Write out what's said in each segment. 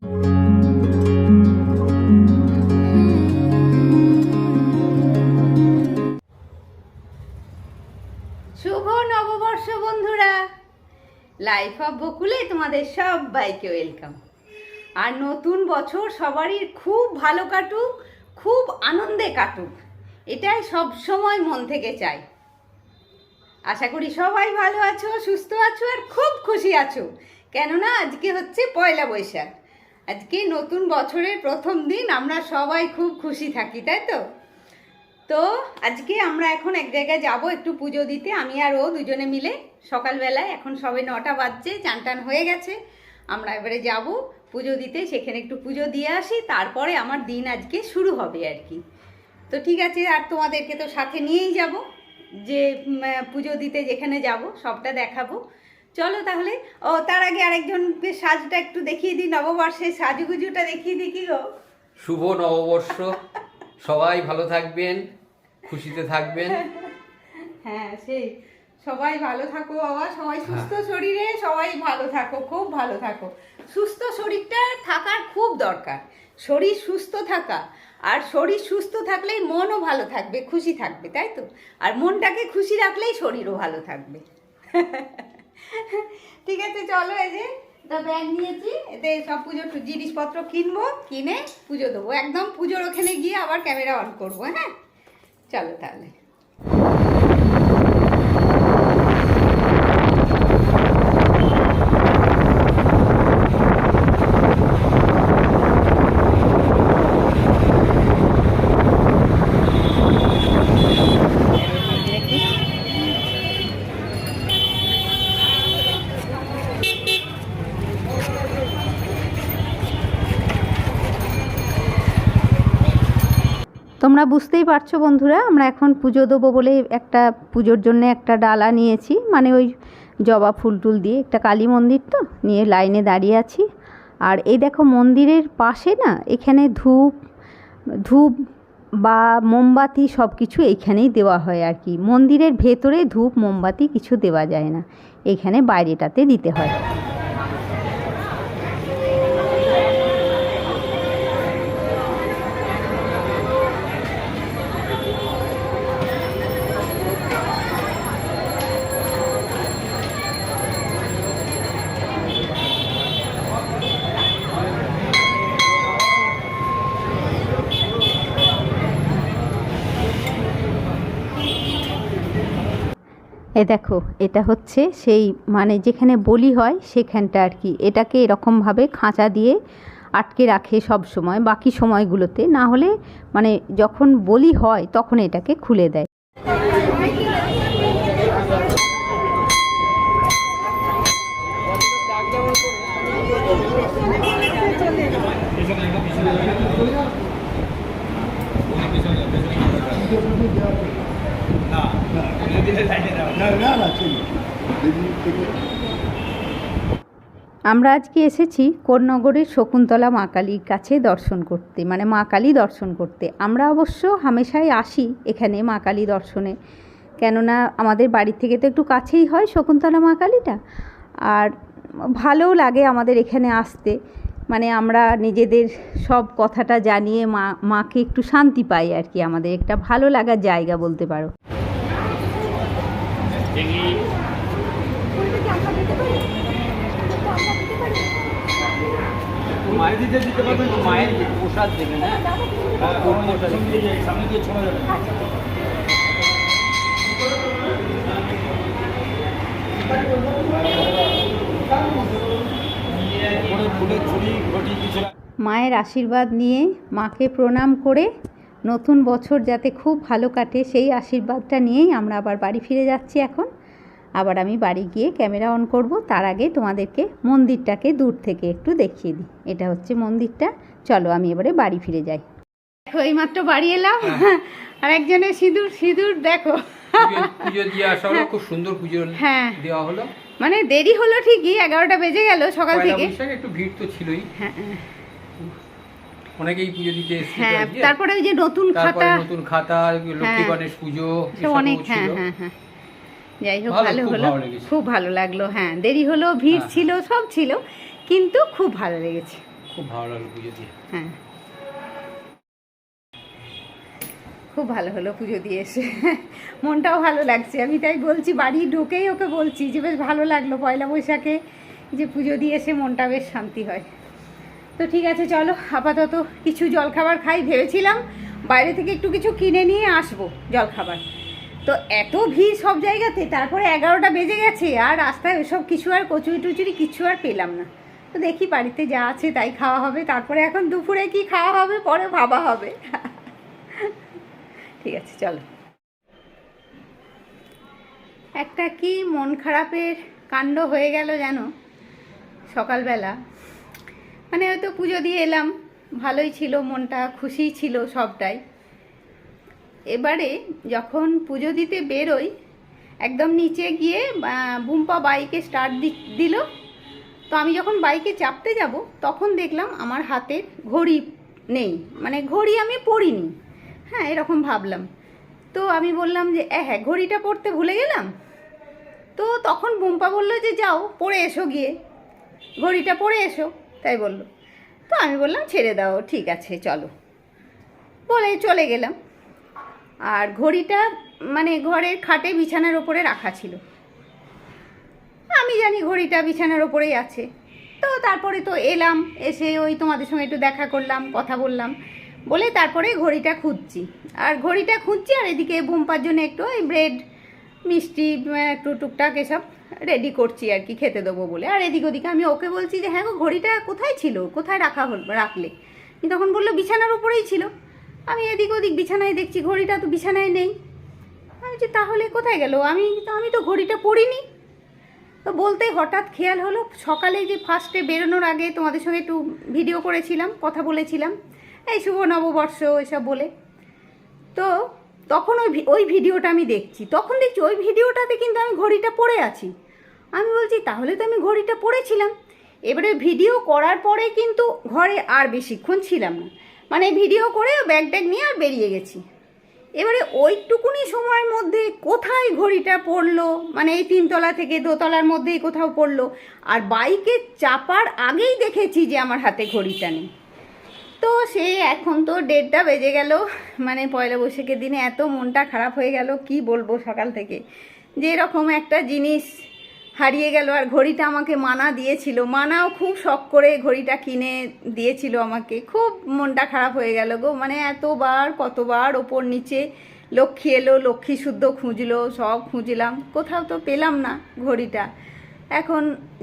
শুভ নববর্ষ বন্ধুরা, life of বকুলে তোমাদের সবাইকে ওয়েলকাম। আর নতুন বছর সবারই খুব ভালো কাটুক, খুব আনন্দে কাটুক, এটাই সব সময় মন থেকে চাই। আশা করি সবাই ভালো আছো, সুস্থ আছো আর খুব খুশি আছো, কেননা আজকে হচ্ছে পয়লা বৈশাখ। আজকে নতুন বছরের প্রথম দিন, আমরা সবাই খুব খুশি থাকি, তাই তো? তো আজকে আমরা এখন এক জায়গায় যাব একটু পুজো দিতে, আমি আর ও দুজনে মিলে। সকালবেলায় এখন সবে 9টা বাজছে, চান টান হয়ে গেছে। আমরা এবারে যাব পুজো দিতে, সেখানে একটু পুজো দিয়ে আসি, তারপরে আমার দিন আজকে শুরু হবে আর কি। তো ঠিক আছে, আর তোমাদেরকে তো সাথে নিয়েই যাব, যে পুজো দিতে যেখানে যাব সবটা দেখাবো। চলো তাহলে। ও তার আগে আরেকজনকে সাজটা একটু দেখিয়ে দিই, নববর্ষের সাজুগুজুটা দেখিয়ে দিই। কি গো, শুভ নববর্ষ, সবাই ভালো থাকবেন, খুশিতে থাকবেন। হ্যাঁ সেই, সবাই ভালো থাকো বাবা, সবাই সুস্থ শরীরে সবাই ভালো থাকো, খুব ভালো থাকো। সুস্থ শরীরটা থাকার খুব দরকার, শরীর সুস্থ থাকা। আর শরীর সুস্থ থাকলেই মনও ভালো থাকবে, খুশি থাকবে, তাই তো? আর মনটাকে খুশি রাখলেই শরীরও ভালো থাকবে। ঠিক আছে, চলো। এই যে ব্যাগ নিয়েছি, এতে সব পুজোর জিনিসপত্র কিনবো, কিনে পুজো দেবো। একদম পুজোর ওখানে গিয়ে আবার ক্যামেরা অন করবো। হ্যাঁ চলো তাহলে। তোমরা বুঝতেই পারছো বন্ধুরা, আমরা এখন পুজো দেবো বলে একটা পুজোর জন্য একটা ডালা নিয়েছি, মানে ওই জবা ফুল টুল দিয়ে। একটা কালী মন্দির তো, নিয়ে লাইনে দাঁড়িয়ে আছি। আর এই দেখো মন্দিরের পাশে না, এখানে ধূপ বা মোমবাতি সব কিছু এইখানেই দেওয়া হয় আর কি। মন্দিরের ভেতরে ধূপ মোমবাতি কিছু দেওয়া যায় না, এইখানে বাইরেটাতে দিতে হয়। এ দেখো, এটা হচ্ছে সেই মানে যেখানে বলি হয় সেখানটা আর কি। এটাকে এরকমভাবে খাঁচা দিয়ে আটকে রাখে সব সময়, বাকি সময়গুলোতে না হলে মানে যখন বলি হয় তখন এটাকে খুলে দেয়। আমরা আজকে এসেছি কোন্নগরের শকুন্তলা মা কালীর কাছে দর্শন করতে, মানে মা কালী দর্শন করতে। আমরা অবশ্য হামেশাই আসি এখানে মা কালী দর্শনে, কেননা আমাদের বাড়ি থেকে তো একটু কাছেই হয় শকুন্তলা মা কালীটা। আর ভালোও লাগে আমাদের এখানে আসতে, মানে আমরা নিজেদের সব কথাটা জানিয়ে মাকে একটু শান্তি পাই আর কি। আমাদের একটা ভালো লাগার জায়গা বলতে পারো। মায়ের দিতে পারবেন, মায়ের প্রসাদ দেবেন। সামনে দিয়ে ছোঁয়া যাবে। মায়ের আশীর্বাদ নিয়ে মাকে প্রণাম করে নতুন বছর যাতে খুব ভালো কাটে সেই আশীর্বাদটা নিয়েই আমরা আবার বাড়ি ফিরে যাচ্ছি এখন। আবার আমি বাড়ি গিয়ে ক্যামেরা অন করব, তার আগে তোমাদেরকে মন্দিরটাকে দূর থেকে একটু দেখিয়ে দিই। এটা হচ্ছে মন্দিরটা। চলো আমি এবারে বাড়ি ফিরে যাই। দেখো এইমাত্র বাড়ি এলাম, আর একজনের সিঁদুর দেখো। পুজো দিয়ে আসা হলো, খুব সুন্দর পুজো দেওয়া হলো। মানে দেরি হলো ঠিকই, 11টা বেজে গেল সকাল থেকে। একটু ভিড় তো ছিলই, অনেকেই পুজো দিতে এসেছে। হ্যাঁ, তারপরে ওই যে নতুন খাতা, লক্ষ্মী গণেশ পুজো অনেক। হ্যাঁ যাই হোক, ভালো হলো, খুব ভালো লাগলো। হ্যাঁ দেরি হলো, ভিড় ছিল, সব ছিল, কিন্তু খুব ভালো লেগেছে। খুব ভালো লাগলো পুজো দিয়ে। হ্যাঁ, খুব ভালো হলো পুজো দিয়ে এসে, মনটাও ভালো লাগছে। আমি তাই বলছি, বাড়ি ঢুকেই ওকে বলছি যে বেশ ভালো লাগলো পয়লা বৈশাখে যে পুজো দিয়ে এসে মনটা বেশ শান্তি হয়। তো ঠিক আছে, চলো আপাতত কিছু জলখাবার খাই। ভেবেছিলাম বাইরে থেকে একটু কিছু কিনে নিয়ে আসবো জলখাবার, তো এত ভিড় সব জায়গাতে, তারপরে 11টা বেজে গেছে, আর রাস্তায় ওসব কিছু আর কচুরি টুচুরি কিছু আর পেলাম না। তো দেখি বাড়িতে যা আছে তাই খাওয়া হবে, তারপরে এখন দুপুরে কি খাওয়া হবে পরে ভাবা হবে। ঠিক আছে, চলো। একটা কি মন খারাপের কাণ্ড হয়ে গেল জানো সকালবেলা। মানে হয়তো পুজো দিয়ে এলাম, ভালোই ছিল, মনটা খুশি ছিল সবটাই। এবারে যখন পুজো দিতে বেরোই, একদম নিচে গিয়ে বুম্পা বাইকে স্টার্ট দিল। তো আমি যখন বাইকে চাপতে যাব তখন দেখলাম আমার হাতের ঘড়ি নেই, মানে ঘড়ি আমি পরিনি। হ্যাঁ, এরকম ভাবলাম। তো আমি বললাম যে হ্যাঁ, ঘড়িটা পরতে ভুলে গেলাম। তো তখন বুম্পা বললো যে যাও পরে এসো, গিয়ে ঘড়িটা পরে এসো, তাই বললো। তো আমি বললাম ছেড়ে দাও, ঠিক আছে চলো, বলে চলে গেলাম। আর ঘড়িটা মানে ঘরের খাটে বিছানার ওপরে রাখা ছিল। আমি জানি ঘড়িটা বিছানার ওপরেই আছে। তো তারপরে তো এলাম, এসে ওই তোমাদের সঙ্গে একটু দেখা করলাম, কথা বললাম, বলে তারপরে ঘড়িটা খুঁজছি। আর এদিকে বুম্পার জন্য একটু ওই ব্রেড মিষ্টি একটু টুকটাক এসব রেডি করছি আর কি, খেতে দেবো বলে। আর এদিক ওদিকে আমি ওকে বলছি যে হ্যাঁ গো, ঘড়িটা কোথায় ছিল, কোথায় রাখলে? তখন বললো বিছানার উপরেই ছিল। আমি এদিক ওদিক বিছানায় দেখছি, ঘড়িটা তো বিছানায় নেই। আমি বলছি তাহলে কোথায় গেল? আমি তো ঘড়িটা পরিনি। তো বলতেই হঠাৎ খেয়াল হলো, সকালে যে ফার্স্টে বেরোনোর আগে তোমাদের সঙ্গে একটু ভিডিও করেছিলাম, কথা বলেছিলাম এই শুভ নববর্ষ এসব বলে। তো তখন ওই ভিডিওটা আমি দেখছি, ওই ভিডিওটাতে কিন্তু আমি ঘড়িটা পরে আছি। আমি বলছি তাহলে তো আমি ঘড়িটা পরেছিলাম। এবারে ভিডিও করার পরে কিন্তু ঘরে আর বেশিক্ষণ ছিলাম না, মানে ভিডিও করে ব্যাগ ট্যাগ নিয়ে আর বেরিয়ে গেছি। এবারে ওইটুকুনি সময়ের মধ্যে কোথায় ঘড়িটা পড়লো, মানে এই 3তলা থেকে 2তলার মধ্যেই কোথাও পড়লো। আর বাইকে চাপার আগেই দেখেছি যে আমার হাতে ঘড়িটা নেই। তো সে এখন তো 1:30টা বেজে গেল। মানে পয়লা বৈশাখের দিনে এত মনটা খারাপ হয়ে গেল, কি বলবো, সকাল থেকে যে এরকম একটা জিনিস হারিয়ে গেল। আর ঘড়িটা আমাকে মানা দিয়েছিল, মানাও খুব শখ করে ঘড়িটা কিনে দিয়েছিল আমাকে। খুব মনটা খারাপ হয়ে গেল গো, মানে কতবার ওপর নিচে, লক্ষ্মী এলো, লক্ষ্মী শুদ্ধ খুঁজলো, সব খুঁজলাম, কোথাও তো পেলাম না ঘড়িটা। এখন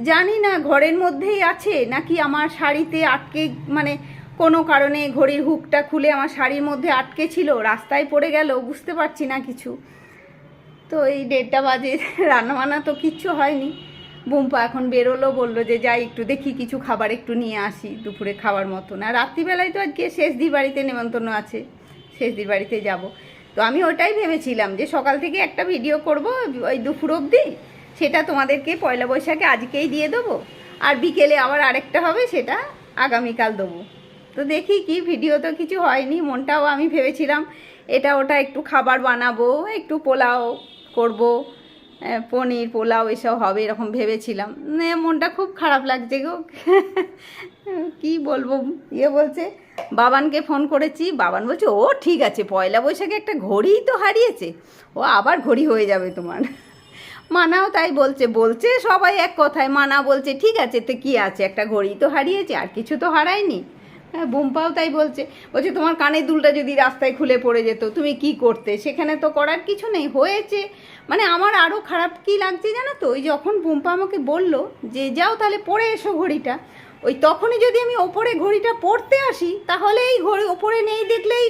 জানি না ঘরের মধ্যেই আছে নাকি আমার শাড়িতে আটকে, মানে কোনো কারণে ঘড়ির হুকটা খুলে আমার শাড়ির মধ্যে আটকে ছিল, রাস্তায় পড়ে গেল, বুঝতে পারছি না কিছু। তো এই 1:30টা বাজে, রান্নাবান্না তো কিচ্ছু হয়নি। বুম্পা এখন বেরোলো, বললো যে যাই একটু দেখি কিছু খাবার একটু নিয়ে আসি দুপুরে খাওয়ার মতো না। রাত্রিবেলায় তো আজকে শেষদির বাড়িতে নেমন্তন্ন আছে, শেষদির বাড়িতে যাব। তো আমি ওটাই ভেবেছিলাম যে সকাল থেকে একটা ভিডিও করব ওই দুপুর অবধি, সেটা তোমাদেরকে পয়লা বৈশাখে আজকেই দিয়ে দেবো। আর বিকেলে আবার আরেকটা হবে, সেটা আগামীকাল দেবো। তো দেখি কি, ভিডিও তো কিছু হয়নি। মনটাও আমি ভেবেছিলাম এটা ওটা একটু খাবার বানাবো, একটু পোলাও করব, পনির পোলাও এসব হবে এরকম ভেবেছিলাম। মনটা খুব খারাপ লাগছে গো। কি বলবো, বলছে বাবানকে ফোন করেছি, বাবান বলছে ও ঠিক আছে, পয়লা বৈশাখে একটা ঘড়িই তো হারিয়েছে, ও আবার ঘড়ি হয়ে যাবে তোমার। মানাও তাই বলছে সবাই এক কথায়। মানা বলছে ঠিক আছে, তো কী আছে, একটা ঘড়ি তো হারিয়েছে, আর কিছু তো হারায়নি। হ্যাঁ, বুম্পাও তাই বলছে তোমার কানের দুলটা যদি রাস্তায় খুলে পড়ে যেত তুমি কি করতে? সেখানে তো করার কিছু নেই, হয়েছে। মানে আমার আরও খারাপ কি লাগছে জানো তো, ওই যখন বুম্পা আমাকে বলল যে যাও তাহলে পরে এসো ঘড়িটা, ওই তখনই যদি আমি ওপরে ঘড়িটা পরতে আসি, তাহলে এই ঘড়ি ওপরে নেই দেখলেই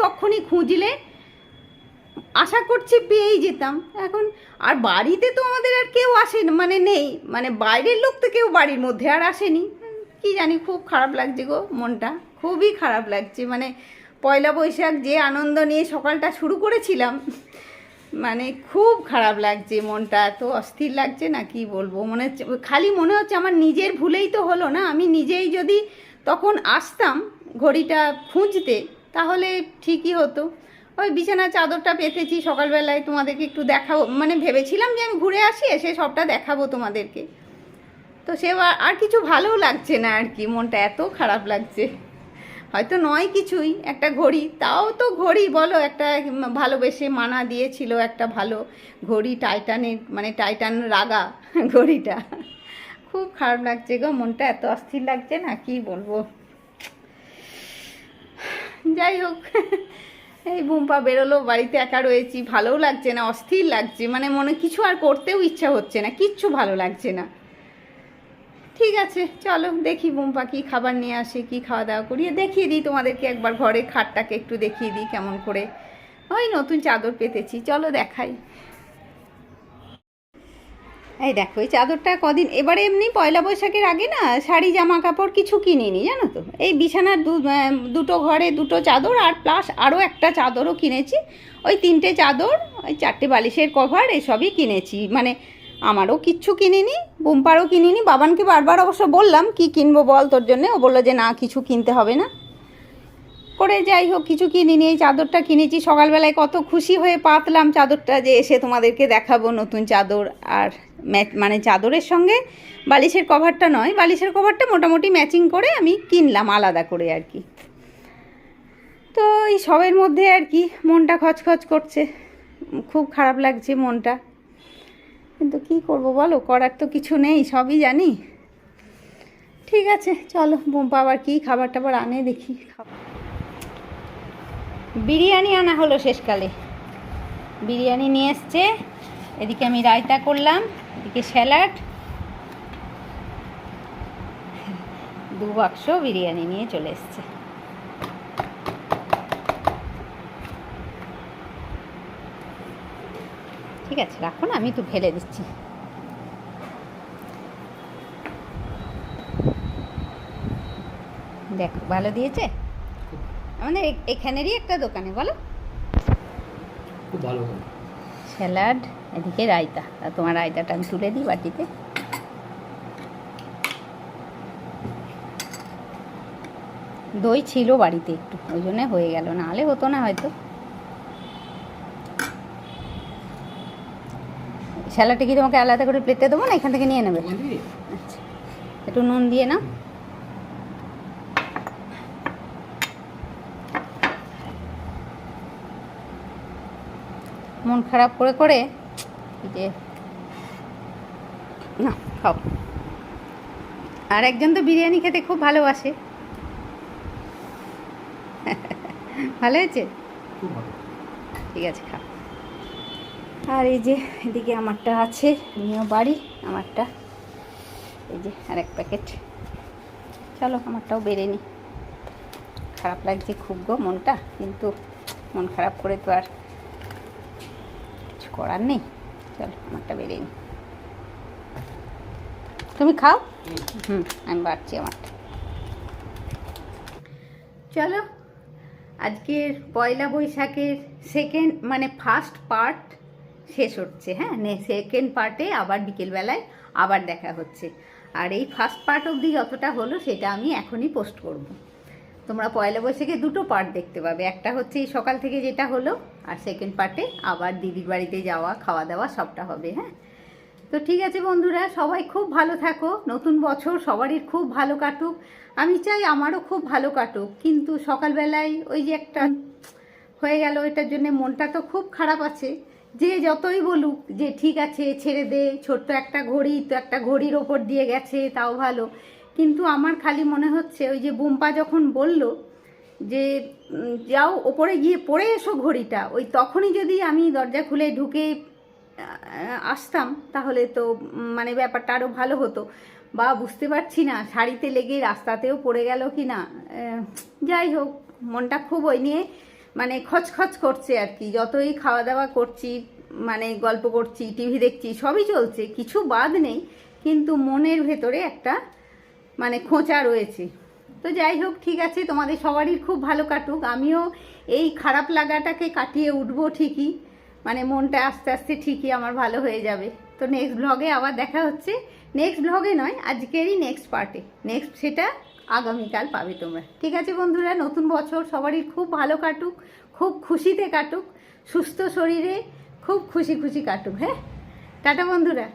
তখনই খুঁজলে আশা করছি পেয়েই যেতাম। এখন আর বাড়িতে তো আমাদের আর কেউ আসে না, মানে নেই, মানে বাইরের লোক তো কেউ বাড়ির মধ্যে আর আসেনি। কি জানি, খুব খারাপ লাগছে গো, মনটা খুবই খারাপ লাগছে। মানে পয়লা বৈশাখ যে আনন্দ নিয়ে সকালটা শুরু করেছিলাম, মানে খুব খারাপ লাগছে, মনটা এত অস্থির লাগছে না কি বলবো। খালি মনে হচ্ছে আমার নিজের ভুলেই তো হলো না। আমি নিজেই যদি তখন আসতাম ঘড়িটা খুঁজতে, তাহলে ঠিকই হতো। ওই বিছানার চাদরটা পেতেছি সকালবেলায়, তোমাদেরকে একটু দেখাবো, মানে ভেবেছিলাম যে আমি ঘুরে আসি, এসে সবটা দেখাবো তোমাদেরকে। তো সে আর কিছু ভালো লাগছে না আর কি, মনটা এত খারাপ লাগছে। হয়তো নয় কিছুই, একটা ঘড়ি, তাও তো ঘড়ি বলো, একটা ভালোবেসে মানা দিয়েছিল একটা ভালো ঘড়ি, টাইটানের মানে টাইটান রাগা ঘড়িটা। খুব খারাপ লাগছে গো, মনটা এত অস্থির লাগছে না কি বলবো। যাই হোক, এই বুম্পা বেরোলো, বাড়িতে একা রয়েছি, ভালোও লাগছে না, অস্থির লাগছে, মানে মনে কিছু আর করতেও ইচ্ছা হচ্ছে না, কিচ্ছু ভালো লাগছে না। ঠিক আছে চলো দেখি বুম্পা কি খাবার নিয়ে আসে, কি খাওয়া দাওয়া করিয়ে দেখিয়ে দিই তোমাদেরকে একবার, ঘরে খাটটাকে একটু দেখিয়ে দিই কেমন করে। ওই নতুন চাদর পেতেছি, চলো দেখাই। এই দেখো এই চাদরটা কদিন, এবারে এমনি পয়লা বৈশাখের আগে না শাড়ি জামা কাপড় কিছু কিনিনি জানো তো, এই বিছানার দুটো ঘরে দুটো চাদর আর প্লাস আরও একটা চাদরও কিনেছি, ওই 3টে চাদর, ওই 4টে বালিশের কভার, এসবই কিনেছি। মানে আমারও কিচ্ছু কিনিনি, বুম্পারও কিনিনি। বাবানকে বারবার অবশ্য বললাম কি কিনবো বল তোর জন্যে, ও বললো যে না কিছু কিনতে হবে না করে। যাই হোক কিছু কিনিনি, এই চাদরটা কিনেছি। সকালবেলায় কত খুশি হয়ে পাতলাম চাদরটা, যে এসে তোমাদেরকে দেখাবো নতুন চাদর। আর মানে চাদরের সঙ্গে বালিশের কভারটা নয়, বালিশের কভারটা মোটামুটি ম্যাচিং করে আমি কিনলাম আলাদা করে আর কি। তো এই সবের মধ্যে আর কি মনটা খচখচ করছে, খুব খারাপ লাগছে মনটা, কিন্তু কি করব বলো, করার তো কিছু নেই, সবই জানি। ঠিক আছে চলো, বুম্পা আবার কি খাবার টাবার আনে দেখি। বিরিয়ানি আনা হলো শেষকালে, বিরিয়ানি নিয়ে এসছে। এদিকে আমি রায়তা করলাম, এদিকে স্যালাড, 2 বাক্স বিরিয়ানি নিয়ে চলে এসছে। ঠিক আছে রাখো না, আমি একটু ফেলে দিচ্ছি। দেখো ভালো দিয়েছে, আমাদের এখানেরই একটা দোকানে, বলো খুব ভালো। স্যালাড, এদিকে রায়তা। তা তোমার রায়তাটা আমি তুলে দিই বাটিতে। দই ছিল বাড়িতে একটু, ওই জন্যে হয়ে গেল, নাহলে হতো না হয়তো। স্যালাডটা কি তোমাকে আলাদা করে প্লেটে দেবো না এখান থেকে নিয়ে নেবে? আচ্ছা একটু নুন দিয়ে নাও। মন খারাপ করে করে এই যে না খাও। আর একজন তো বিরিয়ানি খেতে খুব ভালোবাসে। ভালো হয়েছে, ঠিক আছে খাও। আর এই যে এদিকে আমারটা আছে, আমিও বাড়ি আমারটা, এই যে আর 1 প্যাকেট। চলো আমারটাও বেড়ে নিই। খারাপ লাগছে খুব গো মনটা, কিন্তু মন খারাপ করে তো আর কিছু করার নেই। চলো আমারটা বেড়ে নিই, তুমি খাও। আমি বাড়ছি আমারটা। চলো আজকের পয়লা বৈশাখের সেকেন্ড মানে ফার্স্ট পার্ট শেষ হচ্ছে। হ্যাঁ সেকেন্ড পার্টে আবার বিকেলবেলায় আবার দেখা হচ্ছে। আর এই ফার্স্ট পার্ট অবধি যতটা হলো সেটা আমি এখনই পোস্ট করব। তোমরা পয়লা বৈশাখে 2টো পার্ট দেখতে পাবে, একটা হচ্ছে এই সকাল থেকে যেটা হলো, আর সেকেন্ড পার্টে আবার দিদির বাড়িতে যাওয়া, খাওয়া দাওয়া সবটা হবে। হ্যাঁ তো ঠিক আছে বন্ধুরা, সবাই খুব ভালো থাকো, নতুন বছর সবারই খুব ভালো কাটুক। আমি চাই আমারও খুব ভালো কাটুক, কিন্তু সকালবেলায় ওই যে একটা হয়ে গেল, এটার জন্য মনটা তো খুব খারাপ আছে। যে যতই বলুক যে ঠিক আছে ছেড়ে দে, ছোট্ট একটা ঘড়ি তো, একটা ঘড়ির ওপর দিয়ে গেছে তাও ভালো, কিন্তু আমার খালি মনে হচ্ছে ওই যে বুম্পা যখন বলল যে যাও ওপরে গিয়ে পড়ে এসো ঘড়িটা, ওই তখনই যদি আমি দরজা খুলে ঢুকে আসতাম তাহলে তো মানে ব্যাপারটা আরও ভালো হতো। বা বুঝতে পারছি না শাড়িতে লেগে রাস্তাতেও পড়ে গেল কি না। যাই হোক মনটা খুব ওই নিয়ে মানে খচখচ করছে আর কি। যতই খাওয়া দাওয়া করছি, মানে গল্প করছি, টিভি দেখছি, সবই চলছে, কিছু বাদ নেই, কিন্তু মনের ভেতরে একটা মানে খোঁচা রয়েছে। তো যাই হোক ঠিক আছে, তোমাদের সবারই খুব ভালো কাটুক, আমিও এই খারাপ লাগাটাকে কাটিয়ে উঠবো ঠিকই, মানে মনটা আস্তে আস্তে ঠিকই আমার ভালো হয়ে যাবে। তো নেক্সট ব্লগে আবার দেখা হচ্ছে, নেক্সট ব্লগে নয় আজকেরই নেক্সট পার্টে, নেক্সট সেটা আগামীকাল পাবে তোমরা। ঠিক আছে বন্ধুরা, নতুন বছর সবারই খুব ভালো কাটুক, খুব খুশিতে কাটুক, সুস্থ শরীরে খুব খুশি খুশি কাটুক। হ্যাঁ টাটা বন্ধুরা।